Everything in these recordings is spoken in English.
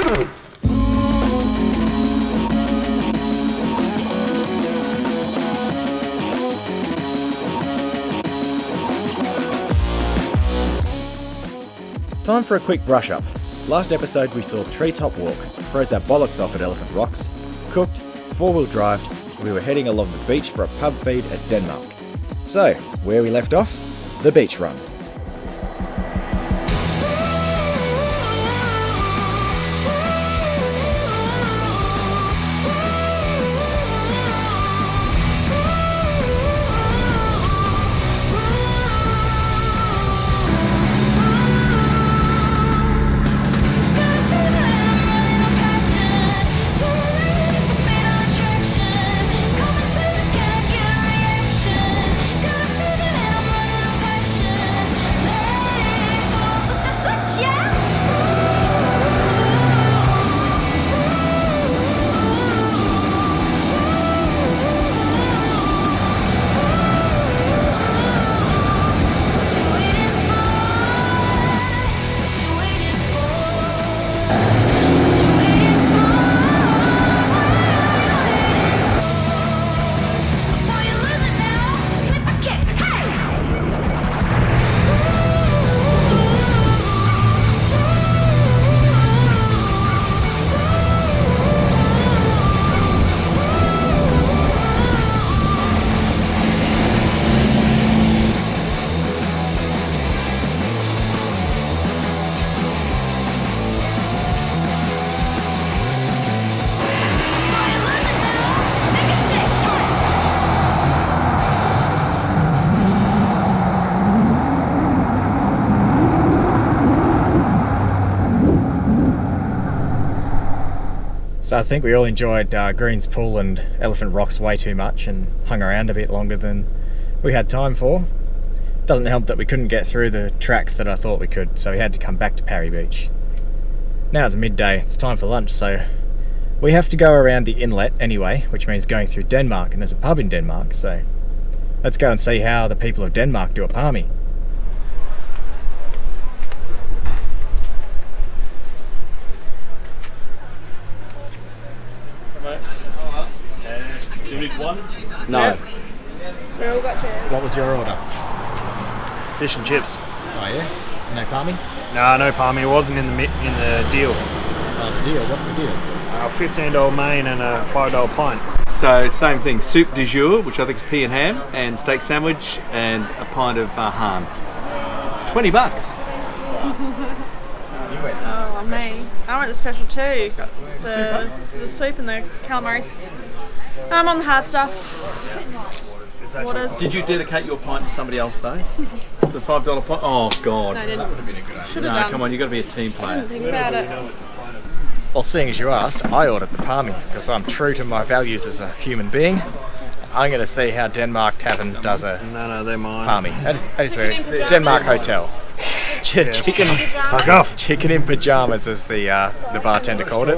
Time for a quick brush up. Last episode we saw Treetop Walk, froze our bollocks off at Elephant Rocks, cooked, 4-wheel drived, and we were heading along the beach for a pub feed at Denmark. So, where we left off? The beach run. So I think we all enjoyed Green's Pool and Elephant Rocks way too much and hung around a bit longer than we had time for. Doesn't help that we couldn't get through the tracks that I thought we could, so we had to come back to Perry Beach. Now it's midday, it's time for lunch, so we have to go around the inlet anyway, which means going through Denmark, and there's a pub in Denmark, so let's go and see how the people of Denmark do a palmy. Do you need one? No. We all got chairs. What was your order? Fish and chips. Oh yeah? No palmy? No palmy. It wasn't in the deal. Oh, the deal? What's the deal? $15 main and a $5 pint. So same thing, soup du jour, which I think is pea and ham, and steak sandwich, and a pint of ham. $20. You went Oh, me. I went the special too. The soup and the calamari. I'm on the hard stuff. Waters. Did you dedicate your pint to somebody else though? The $5 pint? Oh God. No, I didn't. Should have No, done. come on, you've got to be a team I player. didn't think about it. Well, seeing as you asked, I ordered the palmy because I'm true to my values as a human being. I'm going to see how Denmark Tavern does a No, they're mine. palmy. That is very in pajamas. Denmark Hotel. Chicken, Fuck off. chicken in pajamas, as the bartender called it.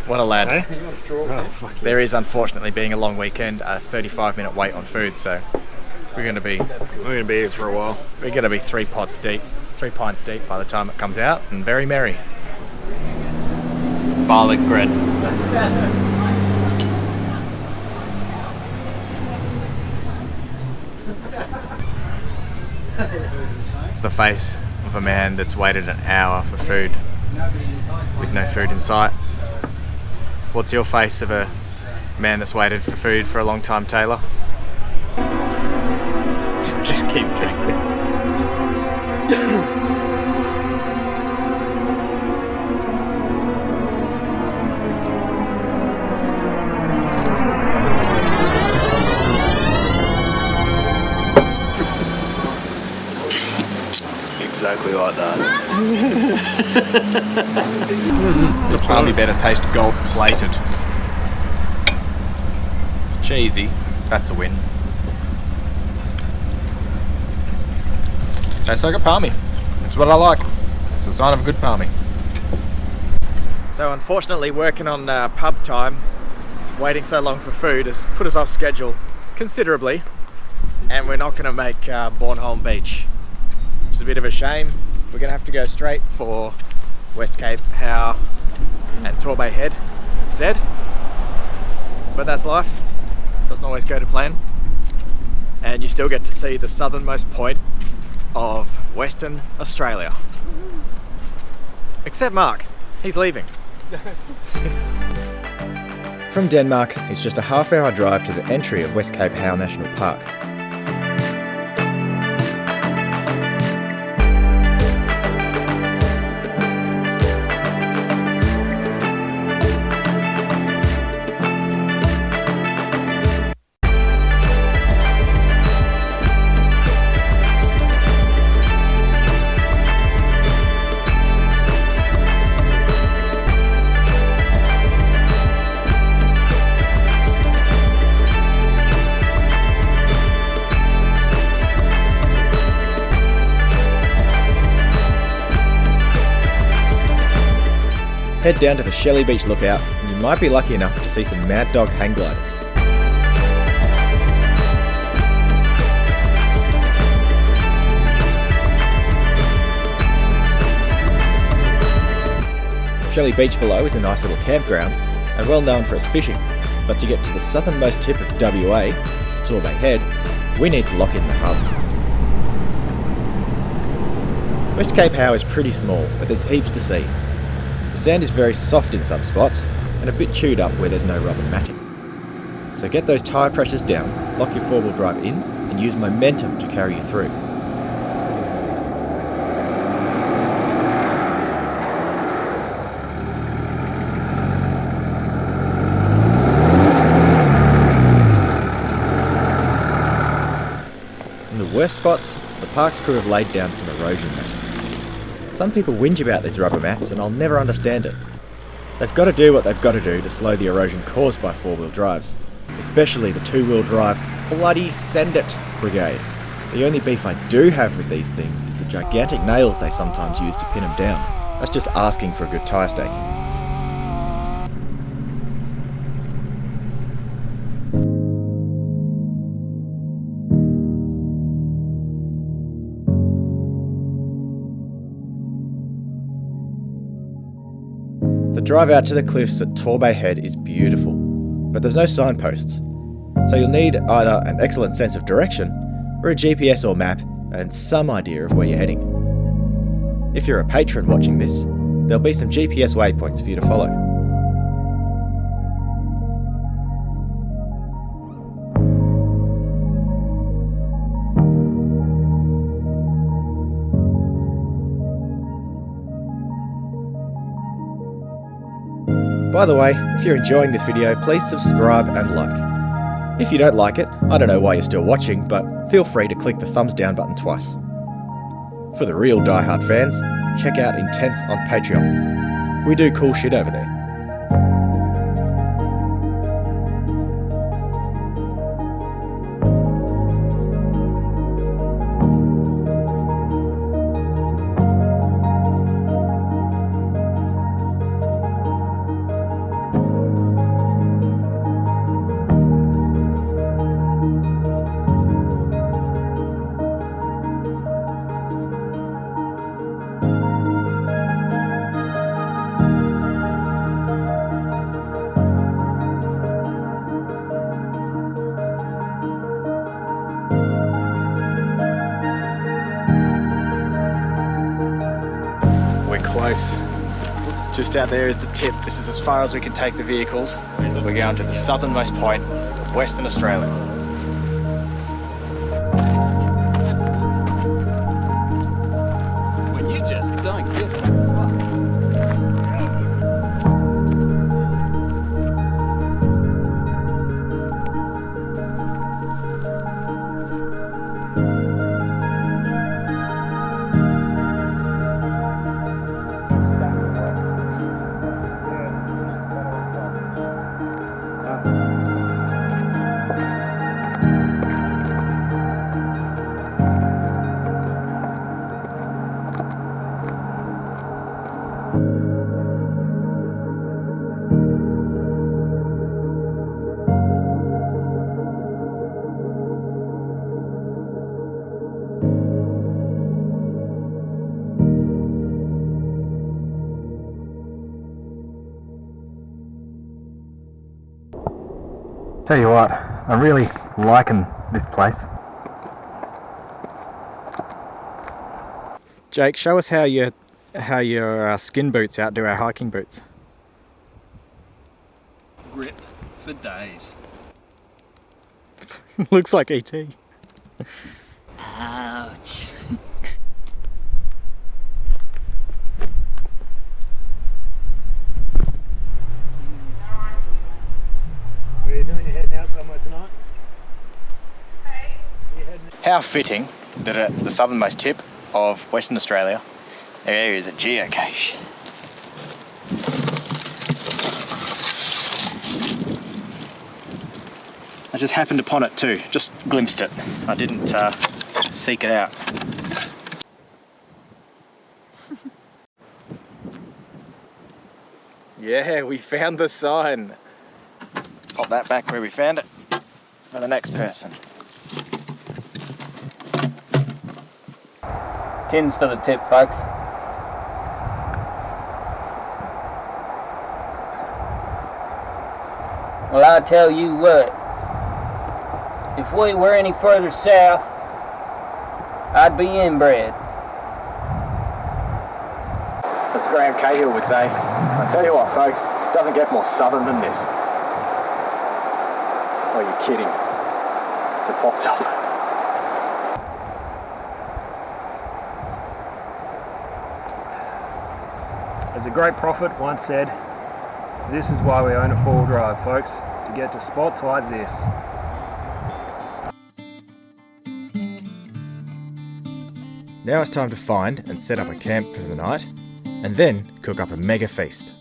What a lad! Hey? Oh, fuck yeah. There is unfortunately, being a long weekend, a 35-minute wait on food, so we're going to be here for a while. we're going to be 3 pints deep by the time it comes out, and very merry. Garlic bread. It's the face of a man that's waited an hour for food with no food in sight. What's your face of a man that's waited for food for a long time, Taylor? Just keep drinking. Exactly like that. This palmy better taste gold plated. It's cheesy. That's a win. Tastes like a palmy. That's what I like. It's a sign of a good palmy. So unfortunately, working on pub time, waiting so long for food has put us off schedule considerably, and we're not going to make Bornholm Beach. Which is a bit of a shame. We're going to have to go straight for West Cape Howe and Torbay Head instead. But that's life. Doesn't always go to plan. And you still get to see the southernmost point of Western Australia. Except Mark, he's leaving. From Denmark, it's just a half-hour drive to the entry of West Cape Howe National Park. Head down to the Shelly Beach lookout and you might be lucky enough to see some Mad Dog hang gliders. Shelly Beach below is a nice little campground and well known for its fishing, but to get to the southernmost tip of WA, Torbay Head, we need to lock in the hubs. West Cape Howe is pretty small, but there's heaps to see. The sand is very soft in some spots and a bit chewed up where there's no rubber matting. So get those tyre pressures down, lock your four-wheel drive in and use momentum to carry you through. In the worst spots, the park's crew have laid down some erosion mat. Some people whinge about these rubber mats and I'll never understand it. They've got to do what they've got to do to slow the erosion caused by four-wheel drives, especially the two-wheel drive bloody send it brigade. The only beef I do have with these things is the gigantic nails they sometimes use to pin them down. That's just asking for a good tyre staking. The drive out to the cliffs at Torbay Head is beautiful, but there's no signposts, so you'll need either an excellent sense of direction or a GPS or map and some idea of where you're heading. If you're a patron watching this, there'll be some GPS waypoints for you to follow. By the way, if you're enjoying this video, please subscribe and like. If you don't like it, I don't know why you're still watching, but feel free to click the thumbs down button twice. For the real diehard fans, check out Intense on Patreon. We do cool shit over there. We're close. Just out there is the tip. This is as far as we can take the vehicles. We're going to the southernmost point of Western Australia. When you just don't get it. Tell you what, I'm really liking this place. Jake, show us how your skin boots outdo our hiking boots. Grip for days. Looks like E.T. Ouch. What are you doing? You heading out somewhere tonight? How fitting that at the southernmost tip of Western Australia, there is a geocache. I just happened upon it too, just glimpsed it. I didn't seek it out. Yeah, we found the sign. Pop that back where we found it for the next person. Tins for the tip, folks. Well, I tell you what, if we were any further south, I'd be inbred. As Graham Cahill would say, I tell you what folks, it doesn't get more southern than this. Oh, you're kidding. It's a pop top. As a great prophet once said, this is why we own a four-wheel drive, folks, to get to spots like this. Now it's time to find and set up a camp for the night, and then cook up a mega feast.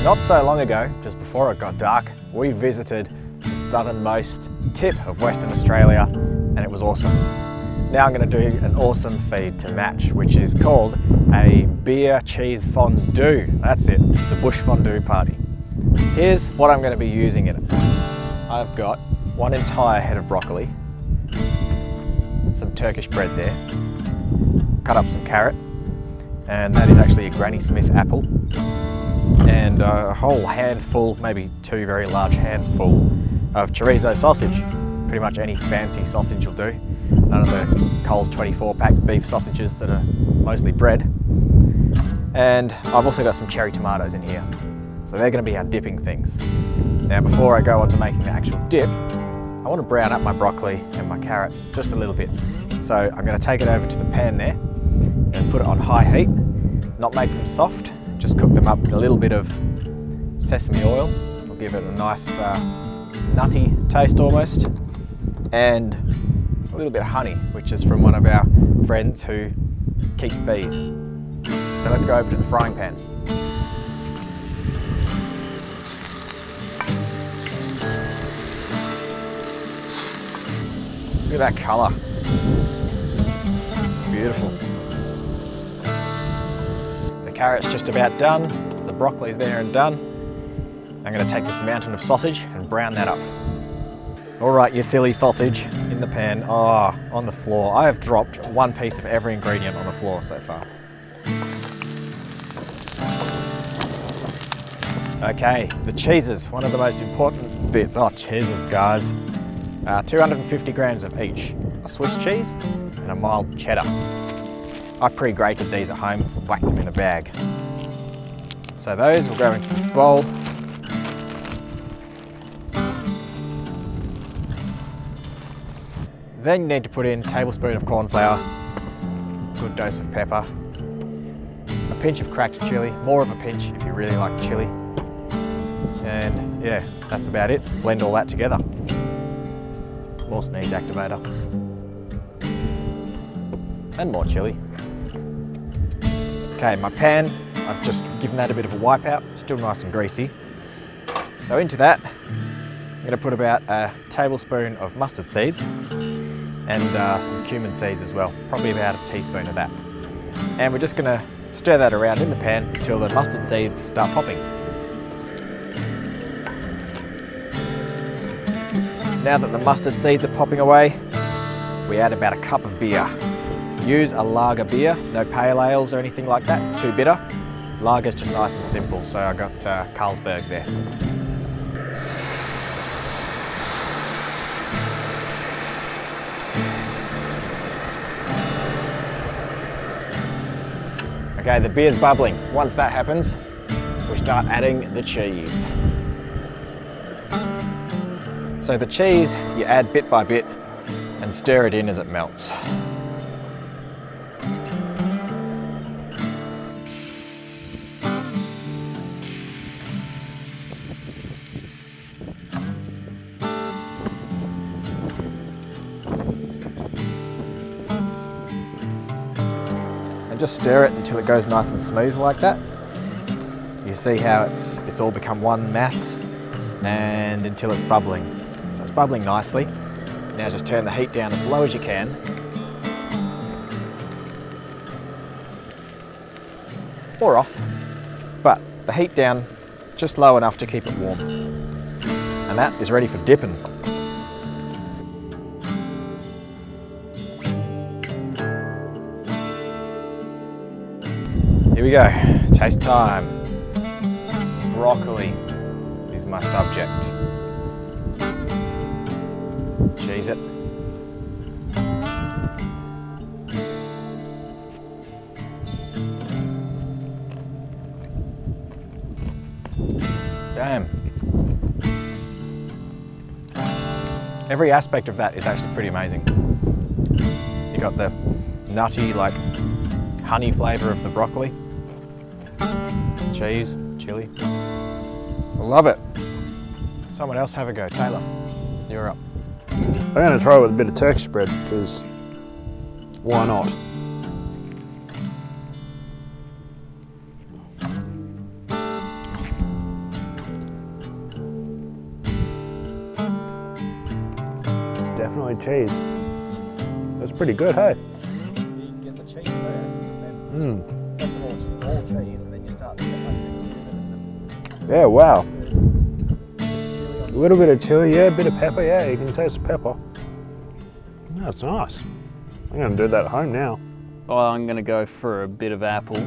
Not so long ago, just before it got dark, we visited the southernmost tip of Western Australia, and it was awesome. Now I'm going to do an awesome feed to match, which is called a beer cheese fondue. That's it, it's a bush fondue party. Here's what I'm going to be using in it. I've got one entire head of broccoli, some Turkish bread there, cut up some carrot, and that is actually a Granny Smith apple, and a whole handful, maybe two very large hands full of chorizo sausage. Pretty much any fancy sausage will do. None of the Coles 24 pack beef sausages that are mostly bread. And I've also got some cherry tomatoes in here. So they're going to be our dipping things. Now before I go on to making the actual dip, I want to brown up my broccoli and my carrot just a little bit. So I'm going to take it over to the pan there and put it on high heat, not make them soft, just cook them up with a little bit of sesame oil. It'll give it a nice nutty taste almost, and a little bit of honey, which is from one of our friends who keeps bees. So let's go over to the frying pan. Look at that colour. It's beautiful. The carrot's just about done. The broccoli's there and done. I'm going to take this mountain of sausage and brown that up. All right, your Philly sausage in the pan. Oh, on the floor. I have dropped one piece of every ingredient on the floor so far. Okay, the cheeses, one of the most important bits. Oh, cheeses, guys. 250 grams of each. A Swiss cheese and a mild cheddar. I pre-grated these at home, whacked them in a bag. So those will go into this bowl. Then you need to put in a tablespoon of corn flour, good dose of pepper, a pinch of cracked chilli, more of a pinch if you really like chilli. And yeah, that's about it. Blend all that together. More sneeze activator. And more chilli. Okay, my pan, I've just given that a bit of a wipe out, still nice and greasy. So into that, I'm going to put about a tablespoon of mustard seeds and some cumin seeds as well, probably about a teaspoon of that. And we're just going to stir that around in the pan until the mustard seeds start popping. Now that the mustard seeds are popping away, we add about a cup of beer. Use a lager beer, no pale ales or anything like that, too bitter. Lager's just nice and simple, so I got Carlsberg there. Okay, the beer's bubbling. Once that happens, we start adding the cheese. So the cheese, you add bit by bit and stir it in as it melts. Just stir it until it goes nice and smooth like that. You see how it's all become one mass, and until it's bubbling. So it's bubbling nicely. Now just turn the heat down as low as you can. Or off. But the heat down just low enough to keep it warm. And that is ready for dipping. Here we go, taste time. Broccoli is my subject. Cheese it. Damn. Every aspect of that is actually pretty amazing. You got the nutty, like, honey flavour of the broccoli. Cheese, chili. I love it. Someone else have a go. Taylor, you're up. I'm going to try it with a bit of Turkish bread, because why not? It's definitely cheese. That's pretty good, hey? You can get the cheese first, and then first of all it's just all cheese, and then you start to get like Yeah, wow. A little bit of chili, yeah, a bit of pepper, yeah, you can taste the pepper. That's nice. I'm going to do that at home now. Well, I'm going to go for a bit of apple.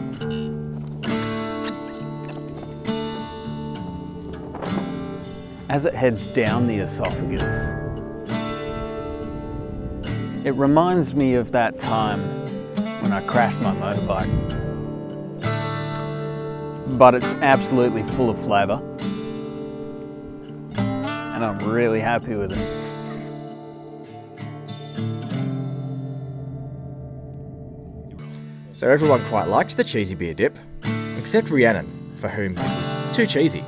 As it heads down the esophagus, it reminds me of that time when I crashed my motorbike. But it's absolutely full of flavour, and I'm really happy with it. So everyone quite liked the cheesy beer dip, except Rhiannon, for whom it was too cheesy.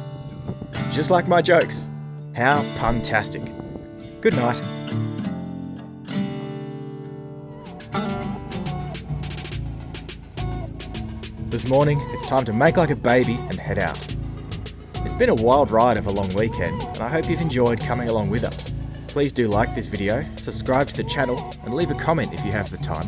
Just like my jokes. How puntastic. Good night. This morning, it's time to make like a baby and head out. It's been a wild ride of a long weekend, and I hope you've enjoyed coming along with us. Please do like this video, subscribe to the channel, and leave a comment if you have the time.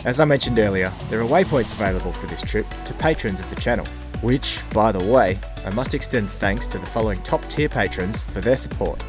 As I mentioned earlier, there are waypoints available for this trip to patrons of the channel, which, by the way, I must extend thanks to the following top tier patrons for their support.